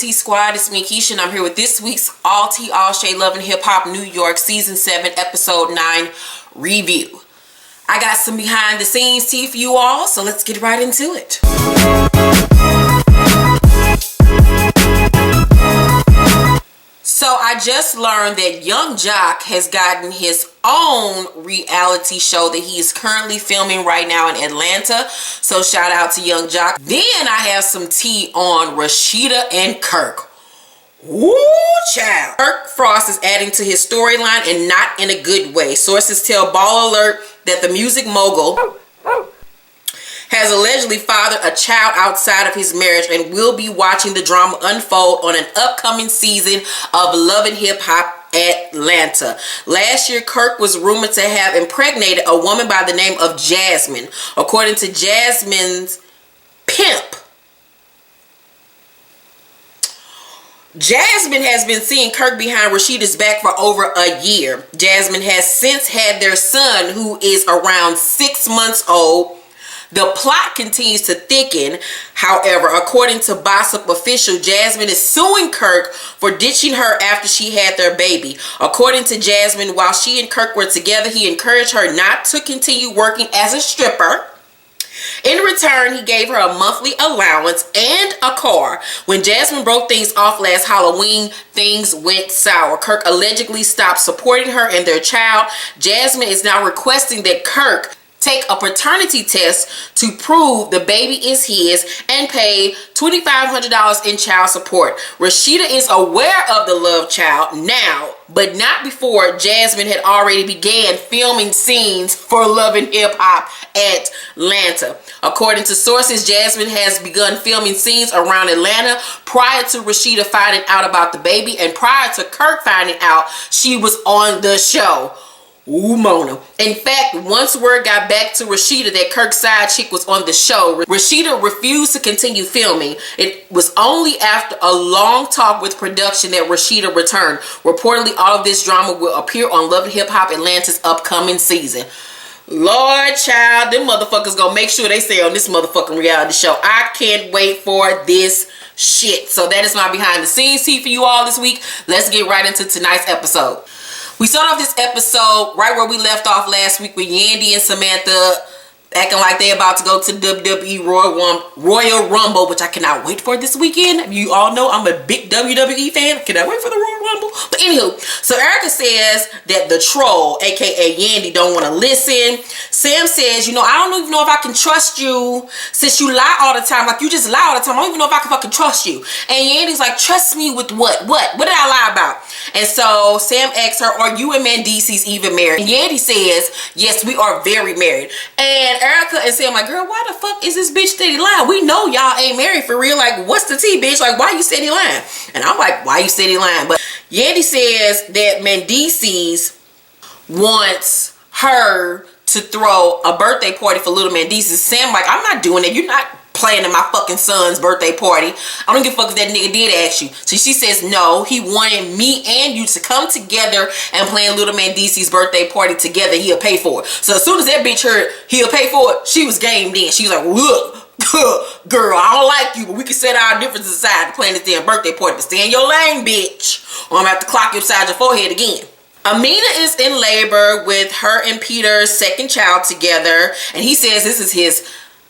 Tea Squad, it's me Keisha and I'm here with this week's All Tea All Shade Love and Hip Hop New York Season 7 Episode 9 review. I got some behind the scenes tea for you all, so let's get right into it. So I just learned that Young Jock has gotten his own reality show that he is currently filming right now in Atlanta. So shout out to Young Jock. Then I have some tea on Rasheeda and Kirk. Woo, child. Kirk Frost is adding to his storyline and not in a good way. Sources tell Ball Alert that the music mogul has allegedly fathered a child outside of his marriage and will be watching the drama unfold on an upcoming season of Love and Hip Hop Atlanta. Last year, Kirk was rumored to have impregnated a woman by the name of Jasmine. According to Jasmine's pimp, Jasmine has been seeing Kirk behind Rasheeda's back for over a year. Jasmine has since had their son, who is around 6 months old. The plot continues to thicken. However, according to Gossip Official, Jasmine is suing Kirk for ditching her after she had their baby. According to Jasmine, while she and Kirk were together, he encouraged her not to continue working as a stripper. In return, he gave her a monthly allowance and a car. When Jasmine broke things off last Halloween, things went sour. Kirk allegedly stopped supporting her and their child. Jasmine is now requesting that Kirk take a paternity test to prove the baby is his and pay $2,500 in child support. Rasheeda is aware of the love child now, but not before Jasmine had already began filming scenes for Love and Hip Hop Atlanta. According to sources, Jasmine has begun filming scenes around Atlanta prior to Rasheeda finding out about the baby and prior to Kirk finding out she was on the show. Ooh, Mona. In fact, once word got back to Rasheeda that Kirk's side chick was on the show, Rasheeda refused to continue filming. It was only after a long talk with production that Rasheeda returned. Reportedly, all of this drama will appear on Love and Hip Hop Atlanta's upcoming season. Lord child, them motherfuckers gonna make sure they stay on this motherfucking reality show. I can't wait for this shit. So that is my behind the scenes tea for you all this week. Let's get right into tonight's episode. We start off this episode right where we left off last week with Yandy and Samantha acting like they about to go to WWE Royal Rumble, which I cannot wait for this weekend. You all know I'm a big WWE fan. Cannot wait for the Royal Rumble. But anywho, so Erica says that the troll, aka Yandy, don't want to listen. Sam says, you know, I don't even know if I can trust you since you lie all the time. Like, you just lie all the time. I don't even know if I can fucking trust you. And Yandy's like, trust me with what? What did I lie about? And so Sam asks her, are you and Mendices even married? And Yandy says, yes, we are very married. And Erica and Sam like, girl, why the fuck is this bitch steady lying? We know y'all ain't married for real. Like, what's the tea, bitch? Like, why you steady lying? And I'm like, why you steady lying? But Yandy says that Mendices wants her to throw a birthday party for little Mendices. Sam like, I'm not doing it. You're not planning my fucking son's birthday party. I don't give a fuck if that nigga did ask you. So she says no, he wanted me and you to come together and plan little Mendices' birthday party together. He'll pay for it. So as soon as that bitch heard he'll pay for it, she was game then. She was like, look, girl, I don't like you, but we can set our differences aside to plan this damn birthday party. But stay in your lane, bitch, or I'm gonna have to clock you upside your forehead again. Amina is in labor with her and Peter's second child together, and he says this is his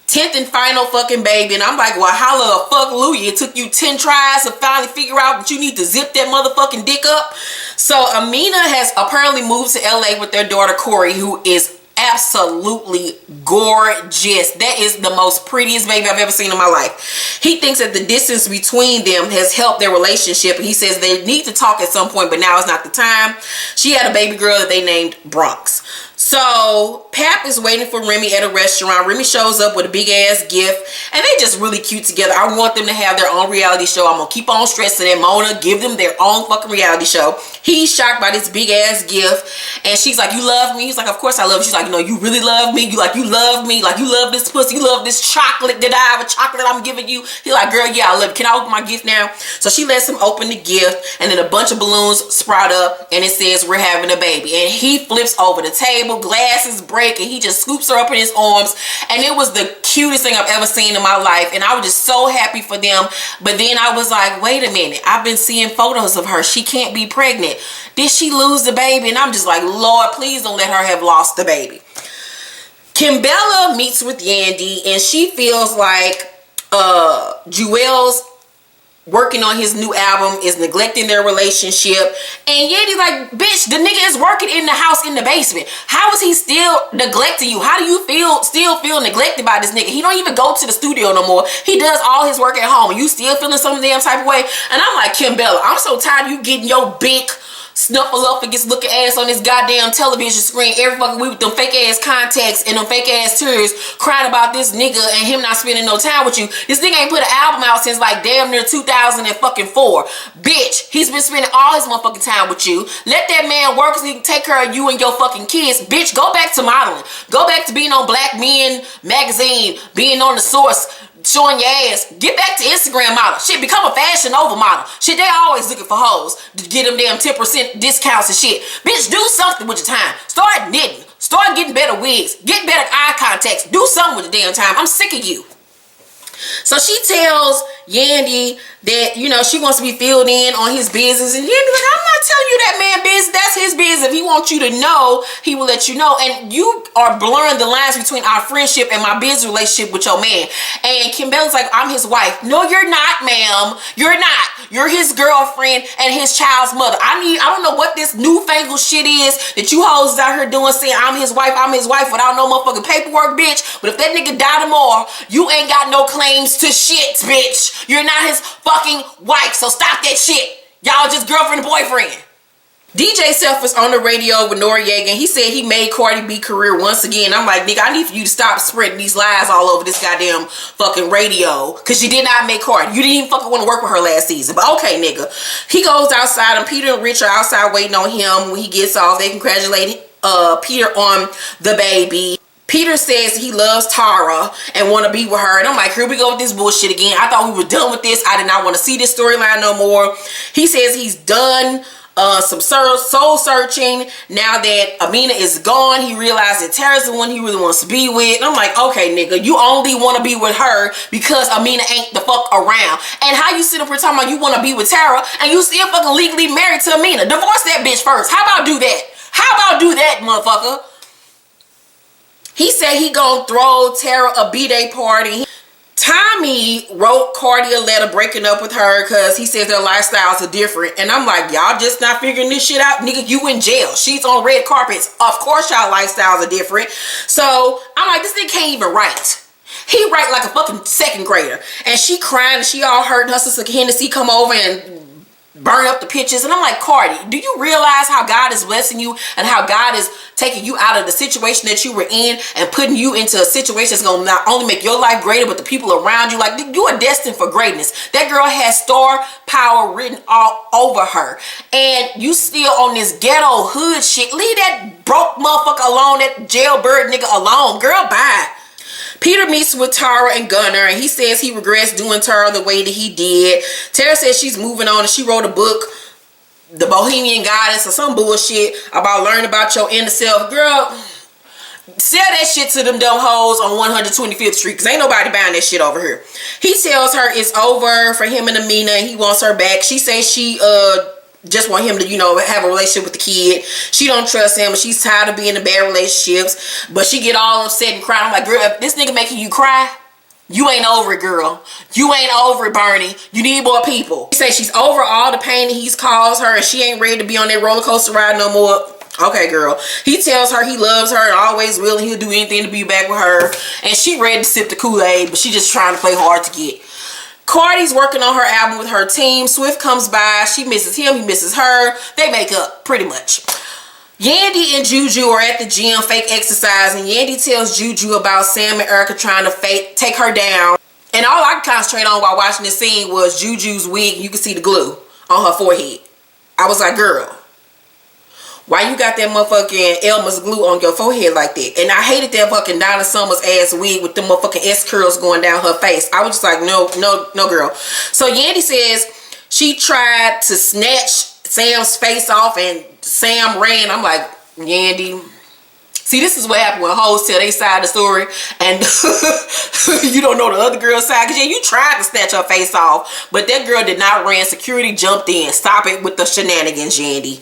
10th and final fucking baby. And I'm like, well, holla a fuck Louie. It took you 10 tries to finally figure out that you need to zip that motherfucking dick up. So Amina has apparently moved to LA with their daughter Corey, who is absolutely gorgeous. That is the most prettiest baby I've ever seen in my life. He thinks that the distance between them has helped their relationship, and he says they need to talk at some point, but now is not the time. She had a baby girl that they named Bronx. So Pap is waiting for Remy at a restaurant. Remy shows up with a big ass gift, and they just really cute together. I want them to have their own reality show. I'm gonna keep on stressing it. Mona, give them their own fucking reality show. He's shocked by this big ass gift, and she's like, you love me? He's like, of course I love you. She's like, you know, you really love me? You love me? Like, you love this pussy? You love this chocolate that I have a chocolate I'm giving you? He's like, girl, yeah, I love it. Can I open my gift now? So she lets him open the gift, and then a bunch of balloons sprout up, and it says, we're having a baby. And he flips over the table, glasses break, and he just scoops her up in his arms. And it was the cutest thing I've ever seen in my life. And I was just so happy for them. But then I was like, wait a minute. I've been seeing photos of her. She can't be pregnant. Did she lose the baby? And I'm just like, Lord, please don't let her have lost the baby. Kimbella meets with Yandy, and she feels like Juelz working on his new album is neglecting their relationship. And Yandy's like, bitch, the nigga is working in the house in the basement. How is he still neglecting you? How do you still feel neglected by this nigga? He don't even go to the studio no more. He does all his work at home. And you still feeling some damn type of way? And I'm like, Kimbella, I'm so tired of you getting your big snuffleupagus looking ass on this goddamn television screen every fucking week with them fake ass contacts and them fake ass tears, crying about this nigga and him not spending no time with you. This nigga ain't put an album out since like damn near 2004. Bitch, he's been spending all his motherfucking time with you. Let that man work so he can take care of you and your fucking kids. Bitch, go back to modeling. Go back to being on Black Men magazine, being on The Source, showing your ass. Get back to Instagram model. Shit, become a Fashion Nova model. Shit, they always looking for hoes to get them damn 10% discounts and shit. Bitch, do something with your time. Start knitting. Start getting better wigs. Get better eye contacts. Do something with your damn time. I'm sick of you. So she tells Yandy that, you know, she wants to be filled in on his business. And Yandy's like, I'm not telling you that man business. That's his business. If he wants you to know, he will let you know. And you are blurring the lines between our friendship and my business relationship with your man. And Kimbella's like, I'm his wife. No, you're not, ma'am. You're not. You're his girlfriend and his child's mother. I don't know what this newfangled shit is that you hoes out here doing, saying I'm his wife without no motherfucking paperwork, bitch. But if that nigga die tomorrow, you ain't got no claims to shit, bitch. You're not his fucking wife, so stop that shit. Y'all just girlfriend and boyfriend. DJ Self was on the radio with Noriega, and he said he made Cardi B career once again. I'm like, nigga, I need for you to stop spreading these lies all over this goddamn fucking radio, because you did not make Cardi. You didn't even fucking want to work with her last season. But okay, nigga. He goes outside, and Peter and Rich are outside waiting on him. When he gets off, they congratulate Peter on the baby. Peter says he loves Tara and want to be with her. And I'm like, here we go with this bullshit again. I thought we were done with this. I did not want to see this storyline no more. He says he's done some soul searching. Now that Amina is gone, he realized that Tara's the one he really wants to be with. And I'm like, okay, nigga, you only want to be with her because Amina ain't the fuck around. And how you sit up here talking about you want to be with Tara and you still fucking legally married to Amina? Divorce that bitch first. How about do that? How about do that, motherfucker? He said he gonna throw Tara a B-Day party. Tommy wrote Cardi a letter breaking up with her because he says their lifestyles are different. And I'm like, y'all just not figuring this shit out? Nigga, you in jail. She's on red carpets. Of course y'all lifestyles are different. So I'm like, this nigga can't even write. He write like a fucking second grader. And she crying and she all hurt. And her sister Hennessy come over and burn up the pictures. And I'm like, Cardi, do you realize how God is blessing you and how God is taking you out of the situation that you were in and putting you into a situation that's going to not only make your life greater, but the people around you? Like, you are destined for greatness. That girl has star power written all over her. And you still on this ghetto hood shit. Leave that broke motherfucker alone, that jailbird nigga alone. Girl, bye. Peter meets with Tara and Gunner, and he says he regrets doing Tara the way that he did. Tara says she's moving on, and she wrote a book, The Bohemian Goddess, or some bullshit about learning about your inner self. Girl, sell that shit to them dumb hoes on 125th Street, because ain't nobody buying that shit over here. He tells her it's over for him and Amina, and he wants her back. She says she just want him to, you know, have a relationship with the kid. She don't trust him. She's tired of being in bad relationships. But she get all upset and cry. I'm like, girl, if this nigga making you cry, you ain't over it, girl. You ain't over it, Bernie. You need more people. She says she's over all the pain that he's caused her, and she ain't ready to be on that roller coaster ride no more. Okay, girl. He tells her he loves her and always will, and he'll do anything to be back with her. And she ready to sip the Kool-Aid, but she just trying to play hard to get. Cardi's working on her album with her team. Swift comes by. She misses him. He misses her. They make up pretty much. Yandy and Juju are at the gym fake exercising. Yandy tells Juju about Sam and Erica trying to take her down. And all I could concentrate on while watching this scene was Juju's wig. You can see the glue on her forehead. I was like, girl, why you got that motherfucking Elmer's glue on your forehead like that? And I hated that fucking Donna Summers ass wig with the motherfucking S curls going down her face. I was just like, no, girl. So Yandy says she tried to snatch Sam's face off and Sam ran. I'm like, Yandy, See, this is what happened when hoes tell they side of the story and you don't know the other girl's side. Because, yeah, you tried to snatch her face off, but that girl did not run. Security jumped in. Stop it with the shenanigans, Yandy.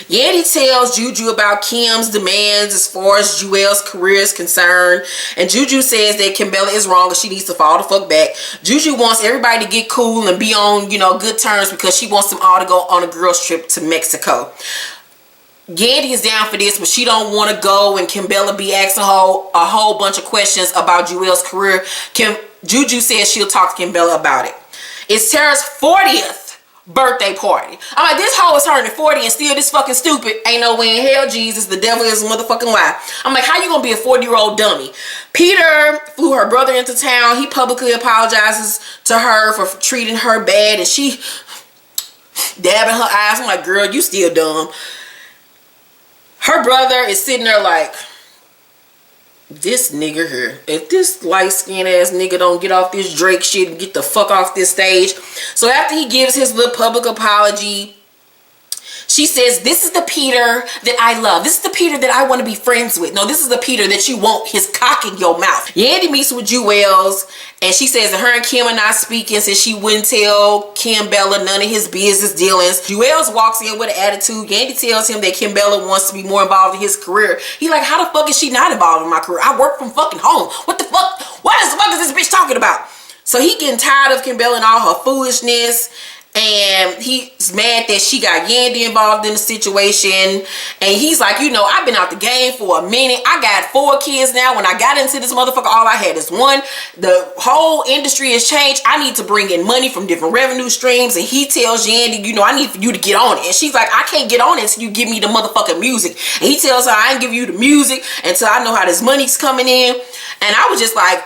Yandy tells Juju about Kim's demands as far as Juelz's career is concerned. And Juju says that Kimbella is wrong and she needs to fall the fuck back. Juju wants everybody to get cool and be on, you know, good terms because she wants them all to go on a girls trip to Mexico. Yandy is down for this, but she don't want to go, and Kimbella be asking her a whole bunch of questions about Juelz's career. Juju says she'll talk to Kimbella about it. It's Tara's 40th birthday party. I'm like, this hoe is turning 40 and still this fucking stupid. Ain't no way in hell, Jesus. The devil is a motherfucking lie. I'm like, how you gonna be a 40-year-old dummy? Peter flew her brother into town. He publicly apologizes to her for treating her bad, and she dabbing her eyes. I'm like, girl, you still dumb. Her brother is sitting there like, this nigga here. If this light-skinned ass nigga don't get off this Drake shit and get the fuck off this stage. So after he gives his little public apology, she says, this is the Peter that I love. This is the Peter that I want to be friends with. No, this is the Peter that you want his cock in your mouth. Yandy meets with Juelz, and she says that her and Kim are not speaking since she wouldn't tell Kimbella none of his business dealings. Juelz walks in with an attitude. Yandy tells him that Kimbella wants to be more involved in his career. He like, how the fuck is she not involved in my career? I work from fucking home. What the fuck? What the fuck is this bitch talking about? So he getting tired of Kimbella and all her foolishness. And he's mad that she got Yandy involved in the situation. And he's like, you know, I've been out the game for a minute. I got 4 kids now. When I got into this motherfucker, all I had is one. The whole industry has changed. I need to bring in money from different revenue streams. And he tells Yandy, you know, I need for you to get on it. And she's like, I can't get on it until you give me the motherfucking music. And he tells her, I ain't give you the music until I know how this money's coming in. And I was just like,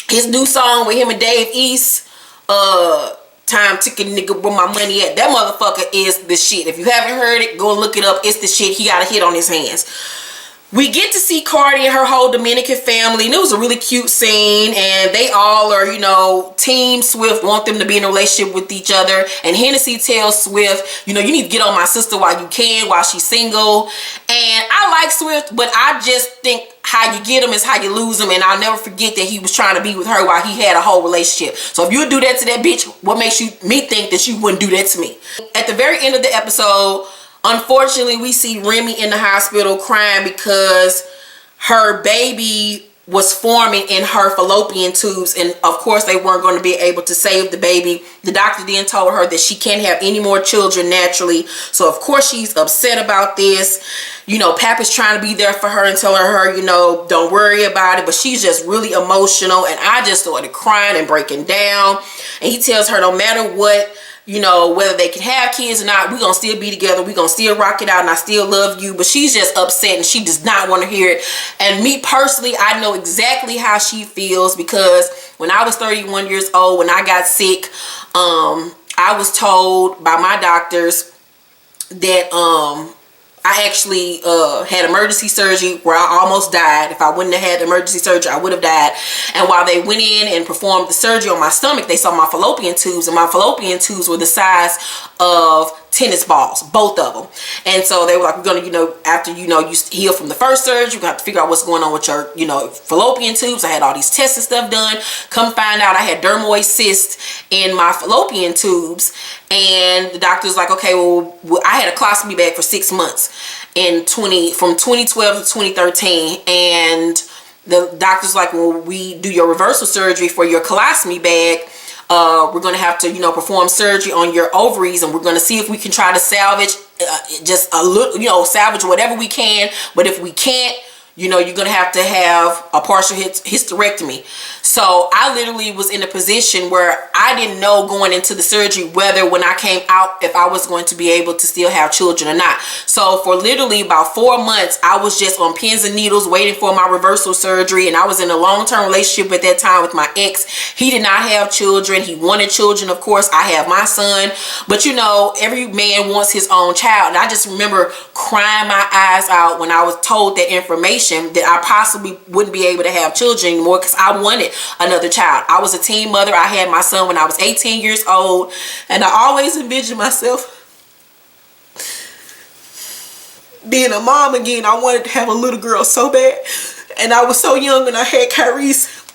his new song with him and Dave East, time ticking nigga where my money at. That motherfucker is the shit. If you haven't heard it, go look it up. It's the shit. He got a hit on his hands. We get to see Cardi and her whole Dominican family, and it was a really cute scene, and they all are, you know, Team Swift want them to be in a relationship with each other. And Hennessy tells Swift, you know, you need to get on my sister while you can, while she's single. And I like Swift, but I just think how you get them is how you lose them. And I'll never forget that he was trying to be with her while he had a whole relationship. So if you would do that to that bitch, what makes me think that you wouldn't do that to me? At the very end of the episode, unfortunately, we see Remy in the hospital crying because her baby was forming in her fallopian tubes, and of course they weren't going to be able to save the baby. The doctor then told her that she can't have any more children naturally, so of course she's upset about this. You know, Pap is trying to be there for her and telling her, you know, don't worry about it, but she's just really emotional, and I just started crying and breaking down. And he tells her no matter what, you know, whether they can have kids or not, we're going to still be together. We're going to still rock it out, and I still love you. But she's just upset, and she does not want to hear it. And me personally, I know exactly how she feels, because when I was 31 years old, when I got sick, I was told by my doctors that I actually had emergency surgery where I almost died. If I wouldn't have had emergency surgery, I would have died. And while they went in and performed the surgery on my stomach, they saw my fallopian tubes, and my fallopian tubes were the size of tennis balls, both of them. And so they were like, we're gonna, you know, after, you know, you heal from the first surgery, you're gonna have to figure out what's going on with your, you know, fallopian tubes. I had all these tests and stuff done. Come find out I had dermoid cysts in my fallopian tubes. And the doctor's like, okay, well, I had a colostomy bag for 6 months from 2012 to 2013. And the doctor's like, well, we do your reversal surgery for your colostomy bag. We're going to have to, you know, perform surgery on your ovaries, and we're going to see if we can try to salvage just a little, you know, salvage whatever we can. But if we can't, you know, you're going to have a partial hysterectomy. So I literally was in a position where I didn't know going into the surgery whether when I came out if I was going to be able to still have children or not. So for literally about 4 months, I was just on pins and needles waiting for my reversal surgery. And I was in a long-term relationship at that time with my ex. He did not have children. He wanted children, of course. I have my son. But, you know, every man wants his own child. And I just remember crying my eyes out when I was told that information, that I possibly wouldn't be able to have children anymore, because I wanted another child. I was a teen mother. I had my son when I was 18 years old, and I always envisioned myself being a mom again. I wanted to have a little girl so bad. And I was so young when I had Kyrese.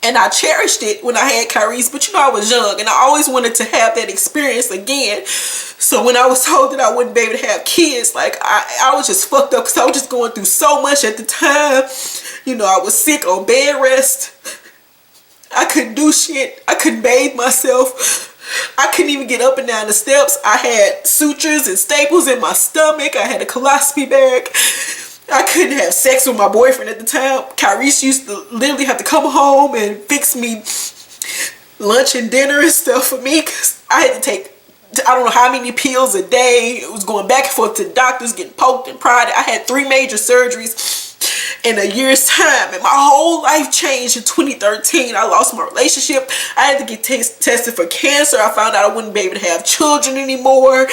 And I cherished it when I had Kyrese. But you know, I was young. And I always wanted to have that experience again. So when I was told that I wouldn't be able to have kids, like, I was just fucked up. Because I was just going through so much at the time. You know, I was sick on bed rest. I couldn't do shit. I couldn't bathe myself. I couldn't even get up and down the steps. I had sutures and staples in my stomach. I had a colostomy bag. I couldn't have sex with my boyfriend at the time. Kyrese used to literally have to come home and fix me lunch and dinner and stuff for me, because I had to take, I don't know how many pills a day. It was going back and forth to the doctors, getting poked and prodded. I had 3 major surgeries in a year's time, and my whole life changed in 2013. I lost my relationship. I had to get tested for cancer. I found out I wouldn't be able to have children anymore.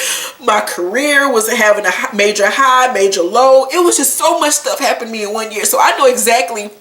My career was having a major high, major low. It was just so much stuff happened to me in 1 year. So I know exactly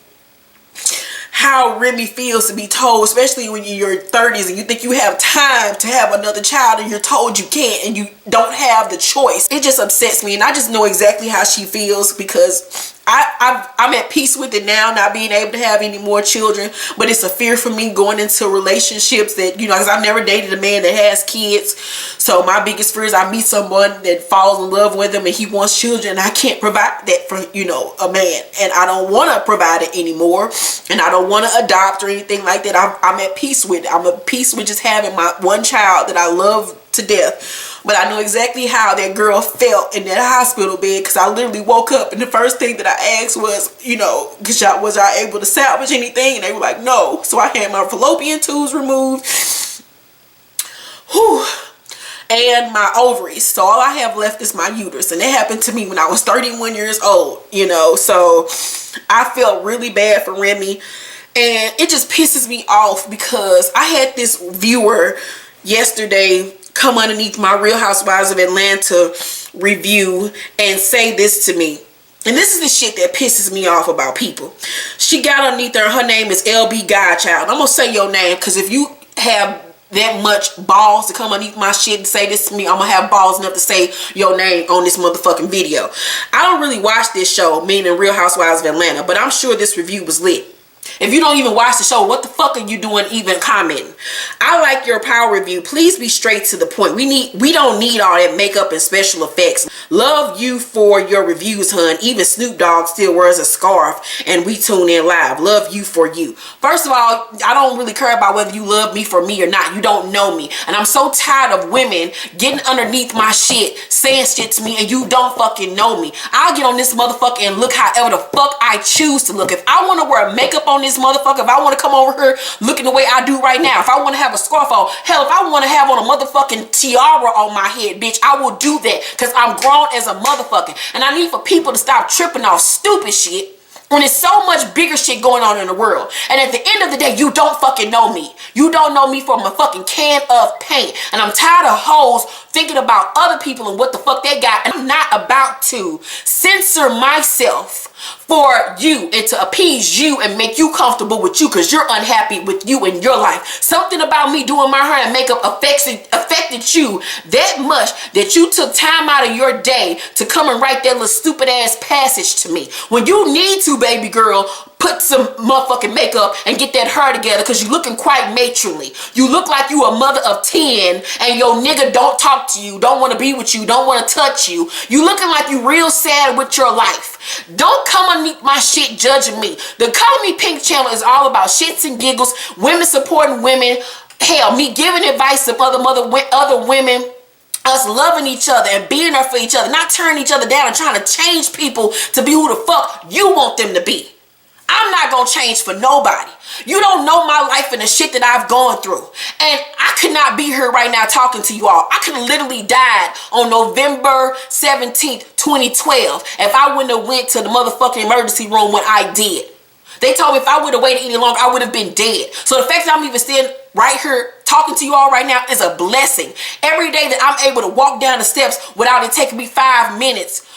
how Remy feels to be told, especially when you're in your 30s and you think you have time to have another child and you're told you can't and you don't have the choice. It just upsets me, and I just know exactly how she feels, because I'm at peace with it now, not being able to have any more children. But it's a fear for me going into relationships that, you know, because I've never dated a man that has kids. So my biggest fear is I meet someone that falls in love with him and he wants children, and I can't provide that for, you know, a man. And I don't want to provide it anymore. And I don't want to adopt or anything like that. I'm at peace with it. I'm at peace with just having my one child that I love to death. But I know exactly how that girl felt in that hospital bed, because I literally woke up and the first thing that I asked was, you know, was I able to salvage anything? And they were like, no. So I had my fallopian tubes removed. Whew. And my ovaries. So all I have left is my uterus. And that happened to me when I was 31 years old, you know. So I felt really bad for Remy. And it just pisses me off, because I had this viewer yesterday come underneath my Real Housewives of Atlanta review and say this to me. And this is the shit that pisses me off about people. She got underneath her. Her name is LB Godchild. I'm going to say your name, because if you have that much balls to come underneath my shit and say this to me, I'm going to have balls enough to say your name on this motherfucking video. I don't really watch this show, meaning Real Housewives of Atlanta, but I'm sure this review was lit. If you don't even watch the show, what the fuck are you doing even commenting? I like your power review. Please be straight to the point. We don't need all that makeup and special effects. Love you for your reviews, hun. Even Snoop Dogg still wears a scarf and we tune in live. Love you for you. First of all, I don't really care about whether you love me for me or not. You don't know me. And I'm so tired of women getting underneath my shit, saying shit to me, and you don't fucking know me. I'll get on this motherfucker and look however the fuck I choose to look. If I want to wear makeup on this motherfucker, if I want to come over here looking the way I do right now, if I want to have a scarf on, hell, if I want to have on a motherfucking tiara on my head, bitch, I will do that, because I'm grown as a motherfucker. And I need for people to stop tripping off stupid shit when there's so much bigger shit going on in the world. And at the end of the day, you don't fucking know me. You don't know me from a fucking can of paint. And I'm tired of hoes thinking about other people and what the fuck they got. And I'm not about to censor myself for you and to appease you and make you comfortable with you, because you're unhappy with you in your life. Something about me doing my hair and makeup affected you that much that you took time out of your day to come and write that little stupid ass passage to me, when you need to, baby girl, put some motherfucking makeup and get that hair together, because you looking quite matronly. You look like you a mother of 10 and your nigga don't talk to you, don't want to be with you, don't want to touch you. You looking like you real sad with your life. Don't come underneath my shit judging me. The Color Me Pink channel is all about shits and giggles, women supporting women, hell, me giving advice to other women, us loving each other and being there for each other, not turning each other down and trying to change people to be who the fuck you want them to be. I'm not gonna change for nobody. You don't know my life and the shit that I've gone through. And I could not be here right now talking to you all. I could have literally died on November 17th, 2012 if I wouldn't have went to the motherfucking emergency room when I did. They told me if I would have waited any longer, I would have been dead. So the fact that I'm even standing right here talking to you all right now is a blessing. Every day that I'm able to walk down the steps without it taking me 5 minutes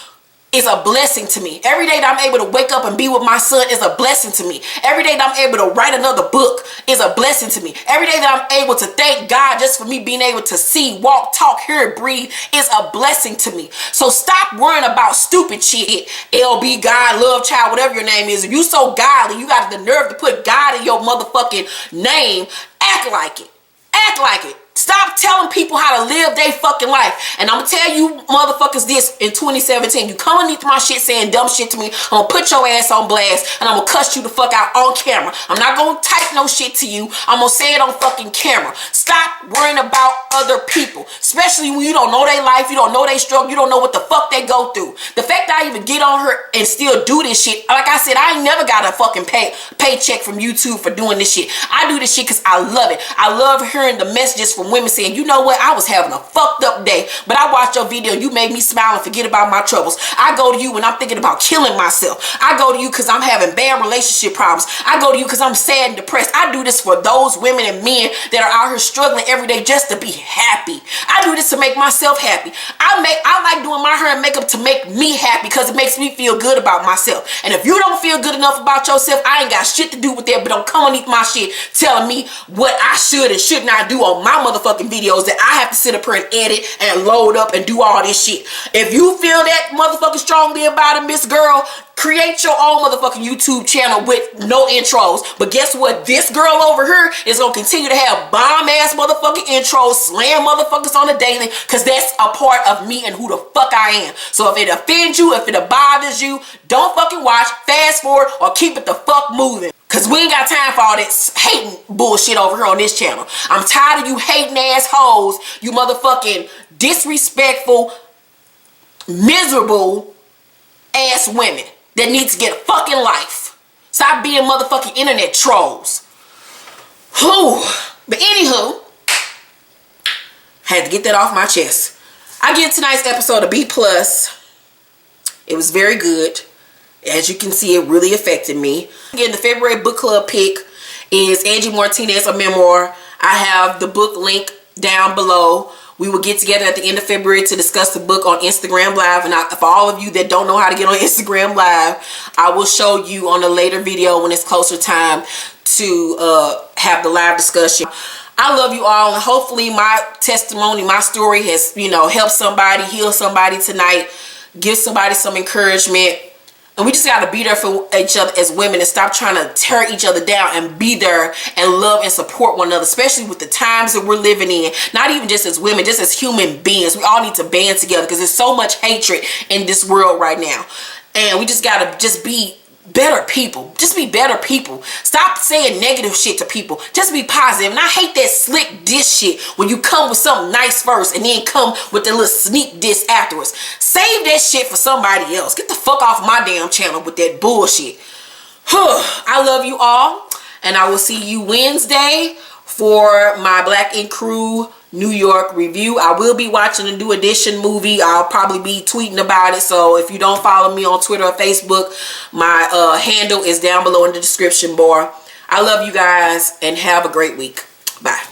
is a blessing to me. Every day that I'm able to wake up and be with my son is a blessing to me. Every day that I'm able to write another book is a blessing to me. Every day that I'm able to thank God just for me being able to see, walk, talk, hear, breathe is a blessing to me. So stop worrying about stupid shit. LB, God, love, child, whatever your name is. If you so godly, you got the nerve to put God in your motherfucking name. Act like it. Act like it. Stop telling people how to live their fucking life. And I'm gonna tell you motherfuckers this in 2017. You come underneath my shit saying dumb shit to me, I'm gonna put your ass on blast and I'm gonna cuss you the fuck out on camera. I'm not gonna type no shit to you. I'm gonna say it on fucking camera. Stop worrying about other people. Especially when you don't know their life, you don't know their struggle, you don't know what the fuck they go through. The fact that I even get on her and still do this shit, like I said, I ain't never got a fucking paycheck from YouTube for doing this shit. I do this shit because I love it. I love hearing the messages from women saying, you know what, I was having a fucked up day, but I watched your video, you made me smile and forget about my troubles. I go to you when I'm thinking about killing myself. I go to you because I'm having bad relationship problems. I go to you because I'm sad and depressed. I do this for those women and men that are out here struggling every day just to be happy. I do this to make myself happy. I like doing my hair and makeup to make me happy because it makes me feel good about myself. And if you don't feel good enough about yourself, I ain't got shit to do with that, but don't come underneath my shit telling me what I should and should not do on my motherfucking videos that I have to sit up here and edit and load up and do all this shit. If you feel that motherfucking strongly about it, Miss Girl, create your own motherfucking YouTube channel with no intros. But guess what? This girl over here is gonna continue to have bomb ass motherfucking intros, slam motherfuckers on the daily, because that's a part of me and who the fuck I am. So if it offends you, if it bothers you, don't fucking watch, fast forward, or keep it the fuck moving. Cause we ain't got time for all that hating bullshit over here on this channel. I'm tired of you hating ass hoes, you motherfucking disrespectful, miserable ass women that need to get a fucking life. Stop being motherfucking internet trolls. Whew. But anywho, had to get that off my chest. I give tonight's episode a B+. It was very good. As you can see, it really affected me. Again, the February book club pick is Angie Martinez, a memoir. I have the book link down below. We will get together at the end of February to discuss the book on Instagram Live. And for all of you that don't know how to get on Instagram Live, I will show you on a later video when it's closer time to have the live discussion. I love you all, and hopefully my testimony, my story has, helped somebody, heal somebody tonight, give somebody some encouragement. And we just got to be there for each other as women and stop trying to tear each other down and be there and love and support one another, especially with the times that we're living in. Not even just as women, just as human beings. We all need to band together because there's so much hatred in this world right now. And we just got to just be better people. Just be better people. Stop saying negative shit to people. Just be positive. And I hate that slick diss shit when you come with something nice first and then come with the little sneak diss afterwards. Save that shit for somebody else. Get the fuck off my damn channel with that bullshit. I love you all, and I will see you Wednesday for my Black Ink Crew New York review. I will be watching a New Edition movie. I'll probably be tweeting about it. So if you don't follow me on Twitter or Facebook, my handle is down below in the description bar. I love you guys and have a great week. Bye.